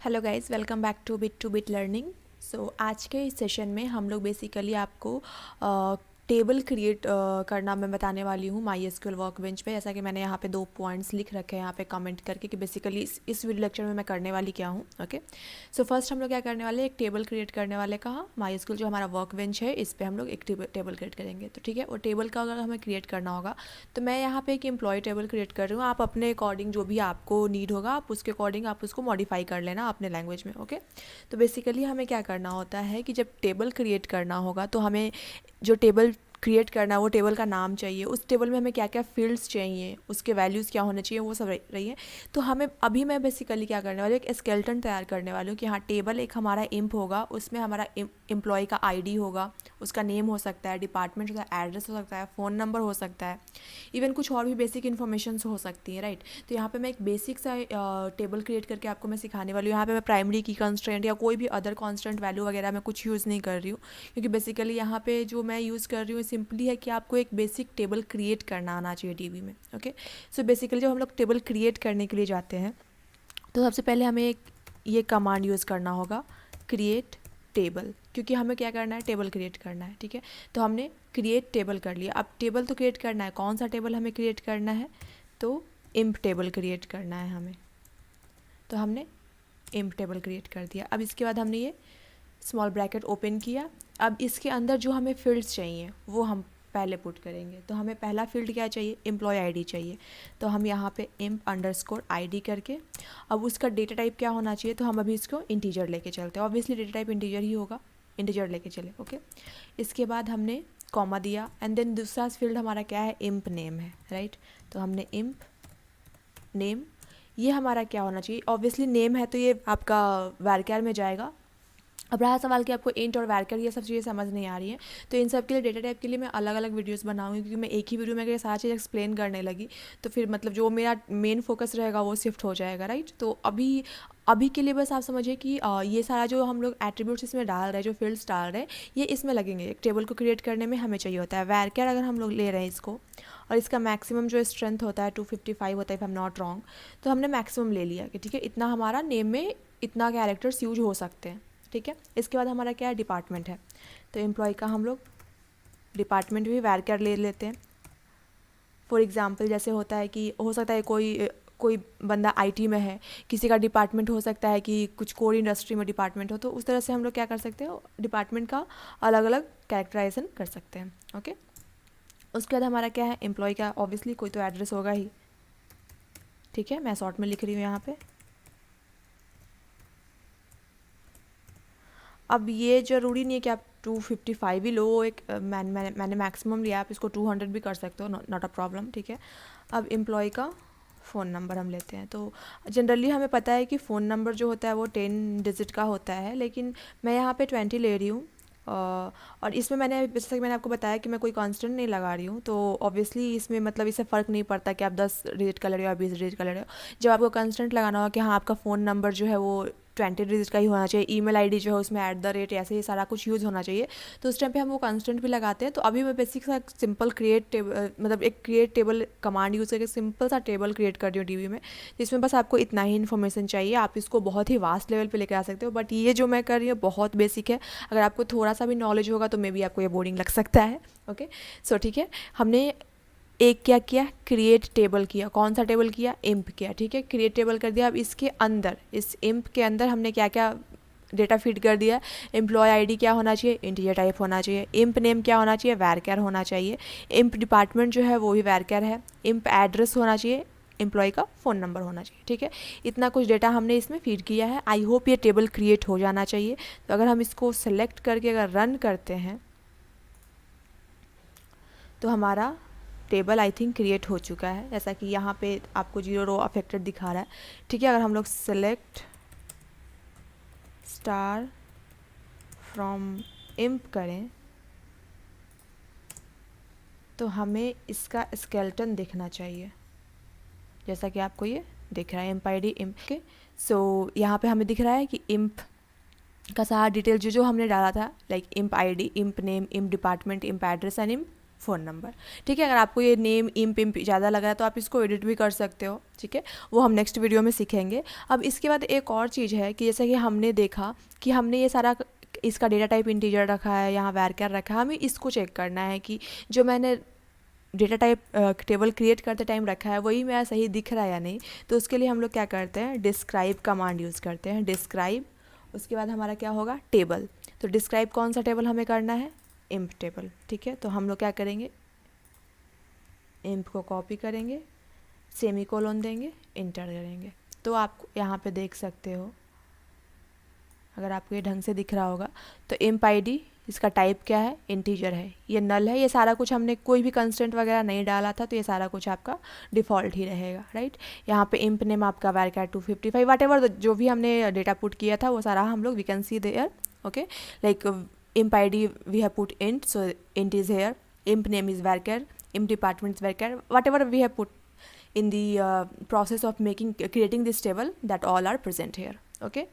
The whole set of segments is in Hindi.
Hello guys, welcome back to bit learning. So आज के इस सेशन में हम लोग बेसिकली आपको टेबल क्रिएट करना मैं बताने वाली हूँ माई एसक्यूएल वर्कबेंच पे। जैसा कि मैंने यहाँ पे 2 पॉइंट्स लिख रखे हैं यहाँ पे कमेंट करके कि बेसिकली इस वीडियो लेक्चर में मैं करने वाली क्या हूँ। ओके, सो फर्स्ट हम लोग क्या करने वाले, एक टेबल क्रिएट करने वाले। कहाँ? माई एसक्यूएल जो हमारा वर्कबेंच है इस पर हम लोग एक टेबल क्रिएट करेंगे। तो ठीक है, वो टेबल का अगर हमें क्रिएट करना होगा तो मैं यहाँ पे एक एम्प्लॉय टेबल क्रिएट कर रही हूँ। आप अपने अकॉर्डिंग जो भी आपको नीड होगा आप उसके अकॉर्डिंग आप उसको मॉडिफाई कर लेना अपने लैंग्वेज में। ओके, तो बेसिकली हमें क्या करना होता है कि जब टेबल क्रिएट करना होगा तो हमें जो टेबल क्रिएट करना है वो टेबल का नाम चाहिए, उस टेबल में हमें क्या क्या फील्ड्स चाहिए, उसके वैल्यूज़ क्या होने चाहिए, वो सब रही है। तो हमें अभी मैं बेसिकली क्या करने वाली हूँ, एक स्केलेटन तैयार करने वाली हूँ कि हाँ टेबल एक हमारा इम्प होगा, उसमें हमारा एम्प्लॉय का आईडी होगा, उसका नेम हो सकता है, डिपार्टमेंट हो सकता है, एड्रेस हो सकता है, फ़ोन नंबर हो सकता है, इवन कुछ और भी बेसिक इन्फॉर्मेशन हो सकती है, राइट। तो यहाँ पे मैं एक बेसिक सा टेबल क्रिएट करके आपको मैं सिखाने वाली हूँ। यहाँ पे मैं प्राइमरी की कंस्ट्रेंट या कोई भी अदर कांस्टेंट वैल्यू वगैरह मैं कुछ यूज़ नहीं कर रही हूँ, क्योंकि बेसिकली यहाँ पे जो मैं यूज़ कर रही हूँ सिंपली है कि आपको एक बेसिक टेबल क्रिएट करना आना चाहिए डीबी में। ओके, सो बेसिकली जब हम लोग टेबल क्रिएट करने के लिए जाते हैं तो सबसे पहले हमें एक ये कमांड यूज़ करना होगा, क्रिएट टेबल, क्योंकि हमें क्या करना है, टेबल क्रिएट करना है। ठीक है, तो हमने क्रिएट टेबल कर लिया। अब टेबल तो क्रिएट करना है, कौन सा टेबल हमें क्रिएट करना है, तो इम्प टेबल क्रिएट करना है हमें। तो हमने इम्प टेबल क्रिएट कर दिया। अब इसके बाद हमने ये स्मॉल ब्रैकेट ओपन किया। अब इसके अंदर जो हमें फील्ड्स चाहिए वो हम पहले पुट करेंगे। तो हमें पहला फील्ड क्या चाहिए, एम्प्लॉय आईडी चाहिए। तो हम यहाँ पे इम्प अंडरस्कोर आईडी करके, अब उसका डेटा टाइप क्या होना चाहिए, तो हम अभी इसको इंटीजर लेके चलते हैं। ऑब्वियसली डेटा टाइप इंटीजर ही होगा, इंटीजर लेके चले। ओके, इसके बाद हमने कॉमा दिया एंड देन दूसरा फील्ड हमारा क्या है, इम्प नेम है, राइट। तो हमने इम्प नेम, ये हमारा क्या होना चाहिए, ऑब्वियसली नेम है तो ये आपका वैरक्यार में जाएगा। अब रहा सवाल कि आपको इंट और वैरकर ये सब चीज़ें समझ नहीं आ रही हैं, तो इन सब के लिए डेटा टाइप के लिए मैं अलग अलग वीडियोस बनाऊंगी, क्योंकि मैं एक ही वीडियो में अगर ये सारा चीज़ एक्सप्लेन करने लगी तो फिर मतलब जो मेरा मेन फोकस रहेगा वो शिफ्ट हो जाएगा, राइट। तो अभी के लिए बस आप समझिए कि ये सारा जो हम लोग एट्रीब्यूट्स इसमें डाल रहे हैं, जो फील्ड्स डाल रहे हैं, ये इसमें लगेंगे। एक टेबल को क्रिएट करने में हमें चाहिए होता है वैरकर, अगर हम लोग ले रहे हैं इसको, और इसका मैक्सिमम जो स्ट्रेंथ होता है 255 होता है if I am not wrong, तो हमने मैक्सिमम ले लिया कि ठीक है इतना हमारा नेम में इतना कैरेक्टर्स यूज हो सकते हैं। ठीक है, इसके बाद हमारा क्या है, डिपार्टमेंट है। तो एम्प्लॉय का हम लोग डिपार्टमेंट भी वैरकर ले लेते हैं। फॉर एग्जांपल जैसे होता है कि हो सकता है कोई बंदा आईटी में है, किसी का डिपार्टमेंट हो सकता है कि कुछ कोर इंडस्ट्री में डिपार्टमेंट हो, तो उस तरह से हम लोग क्या कर सकते हैं, डिपार्टमेंट का अलग अलग कैरेक्टराइजेशन कर सकते हैं। ओके, उसके बाद हमारा क्या है, एम्प्लॉय का ऑब्वियसली कोई तो एड्रेस होगा ही। ठीक है, मैं शॉर्ट में लिख रही हूँ यहाँ पे। अब ये ज़रूरी नहीं है कि आप 255 ही लो, एक मैंने मैक्सिमम लिया, आप इसको 200 भी कर सकते हो, नॉट अ प्रॉब्लम। ठीक है, अब एम्प्लॉय का फ़ोन नंबर हम लेते हैं। तो जनरली हमें पता है कि फ़ोन नंबर जो होता है वो 10 डिजिट का होता है, लेकिन मैं यहाँ पे 20 ले रही हूँ। और इसमें मैंने जैसे कि मैंने आपको बताया कि मैं कोई कांस्टेंट नहीं लगा रही हूँ, तो ऑब्वियसली इसमें मतलब इससे फ़र्क नहीं पड़ता कि आप 10 डिजिट का ले रहे हो या 20 डिजिट का ले रहे हो। जब आपको कांस्टेंट लगाना होगा कि हाँ आपका फ़ोन नंबर जो है वो 20 डिजिट का ही होना चाहिए, ईमेल आईडी जो है उसमें @ ऐसे ही सारा कुछ यूज़ होना चाहिए, तो उस टाइम पे हम वो कांस्टेंट भी लगाते हैं। तो अभी मैं बेसिक सा सिंपल क्रिएट टेबल मतलब एक क्रिएट टेबल कमांड यूज़ करके सिंपल सा टेबल क्रिएट कर रही हूँ डीबी में, जिसमें बस आपको इतना ही इन्फॉर्मेशन चाहिए। आप इसको बहुत ही वास्ट लेवल पे लेकर आ सकते हो, बट ये जो मैं कर रही हूँ बहुत बेसिक है। अगर आपको थोड़ा सा भी नॉलेज होगा तो मे बी आपको ये बोरिंग लग सकता है। ओके, सो ठीक है, हमने एक क्या किया, क्रिएट टेबल किया। कौन सा टेबल किया, इम्प किया। ठीक है, क्रिएट टेबल कर दिया। अब इसके अंदर, इस इम्प के अंदर हमने क्या क्या डेटा फीड कर दिया, एम्प्लॉय आईडी क्या होना चाहिए, इंटीजर टाइप होना चाहिए। इम्प नेम क्या होना चाहिए, वैरकर होना चाहिए। इम्प डिपार्टमेंट जो है वो भी वैरकर है। इम्प एड्रेस होना चाहिए, एम्प्लॉय का फ़ोन नंबर होना चाहिए। ठीक है, इतना कुछ डेटा हमने इसमें फीड किया है। आई होप ये टेबल क्रिएट हो जाना चाहिए। तो अगर हम इसको सेलेक्ट करके अगर रन करते हैं तो हमारा टेबल आई थिंक क्रिएट हो चुका है, जैसा कि यहाँ पे आपको 0 रो अफेक्टेड दिखा रहा है। ठीक है, अगर हम लोग सेलेक्ट स्टार फ्रॉम इम्प करें तो हमें इसका स्केलेटन दिखना चाहिए, जैसा कि आपको ये दिख रहा है, इम्प आईडी इम्प के। सो यहाँ पे हमें दिख रहा है कि इम्प का सारा डिटेल जो जो हमने डाला था, like imp ID, imp name, imp department, imp address and imp phone number. ठीक है, अगर आपको ये नेम इम्प ज़्यादा लग रहा है तो आप इसको एडिट भी कर सकते हो। ठीक है, वो हम नेक्स्ट वीडियो में सीखेंगे। अब इसके बाद एक और चीज़ है कि जैसे कि हमने देखा कि हमने ये सारा इसका डेटा टाइप इंटीजर रखा है, यहाँ वैरचर रखा है, हमें इसको चेक करना है कि जो मैंने डेटा टाइप टेबल क्रिएट करते टाइम रखा है वही मेरा सही दिख रहा है या नहीं। तो उसके लिए हम लोग क्या करते हैं, डिस्क्राइब कमांड यूज़ करते हैं। डिस्क्राइब, उसके बाद हमारा क्या होगा, टेबल। तो डिस्क्राइब कौन सा टेबल हमें करना है, इम्प टेबल। ठीक है, तो हम लोग क्या करेंगे, इम्प को कॉपी करेंगे, सेमीकोलन देंगे, इंटर करेंगे। तो आप यहाँ पे देख सकते हो, अगर आपको ये ढंग से दिख रहा होगा, तो इम्प आईडी, इसका टाइप क्या है, इंटीजर है, ये नल है। ये सारा कुछ हमने कोई भी कंस्टेंट वगैरह नहीं डाला था, तो ये सारा कुछ आपका डिफ़ॉल्ट ही रहेगा, राइट। यहाँ पे इम्प नेम आपका वैरचर 255 व्हाटएवर जो भी हमने डेटा पुट किया था वो सारा हम लोग we can see there. Okay, like imp id we have put int, so int is here, imp name is varchar, imp department is varchar, whatever we have put in the process of creating this table, that all are present here. Okay,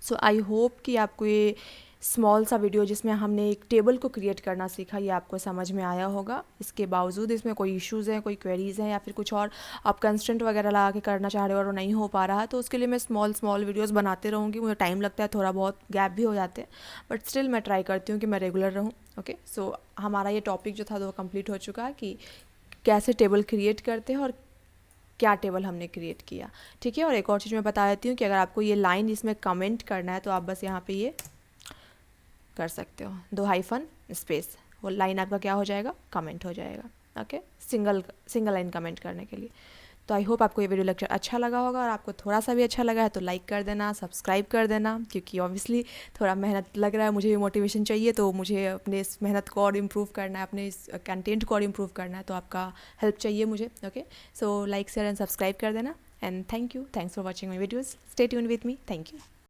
so I hope कि आपको ये स्मॉल सा वीडियो जिसमें हमने एक टेबल को क्रिएट करना सीखा ये आपको समझ में आया होगा। इसके बावजूद इसमें कोई इश्यूज़ हैं, कोई क्वेरीज़ हैं या फिर कुछ और आप कंस्टेंट वगैरह लगा के करना चाह रहे हो और नहीं हो पा रहा, तो उसके लिए मैं स्मॉल वीडियोस बनाते रहूँगी। मुझे टाइम लगता है, थोड़ा बहुत गैप भी हो जाते हैं, बट स्टिल मैं ट्राई करती हूँ कि मैं रेगुलर रहूँ। ओके, सो हमारा ये टॉपिक जो था वो कंप्लीट हो चुका है कि कैसे टेबल क्रिएट करते हैं और क्या टेबल हमने क्रिएट किया। ठीक है, और एक और चीज़ मैं बता देती हूँ कि अगर आपको ये लाइन इसमें कमेंट करना है तो आप बस यहाँ पे ये कर सकते हो, 2 हाइफन स्पेस, वो लाइन आपका क्या हो जाएगा, कमेंट हो जाएगा। ओके, सिंगल लाइन कमेंट करने के लिए। तो आई होप आपको ये वीडियो लेक्चर अच्छा लगा होगा, और आपको थोड़ा सा भी अच्छा लगा है तो लाइक कर देना, सब्सक्राइब कर देना, क्योंकि ऑब्वियसली थोड़ा मेहनत लग रहा है, मुझे भी मोटिवेशन चाहिए, तो मुझे अपने इस मेहनत को और इम्प्रूव करना है, अपने इस कंटेंट को और इम्प्रूव करना है, तो आपका हेल्प चाहिए मुझे। Okay, so like share and subscribe कर देना, and thank you, thanks for watching my videos, stay tuned with me, thank you.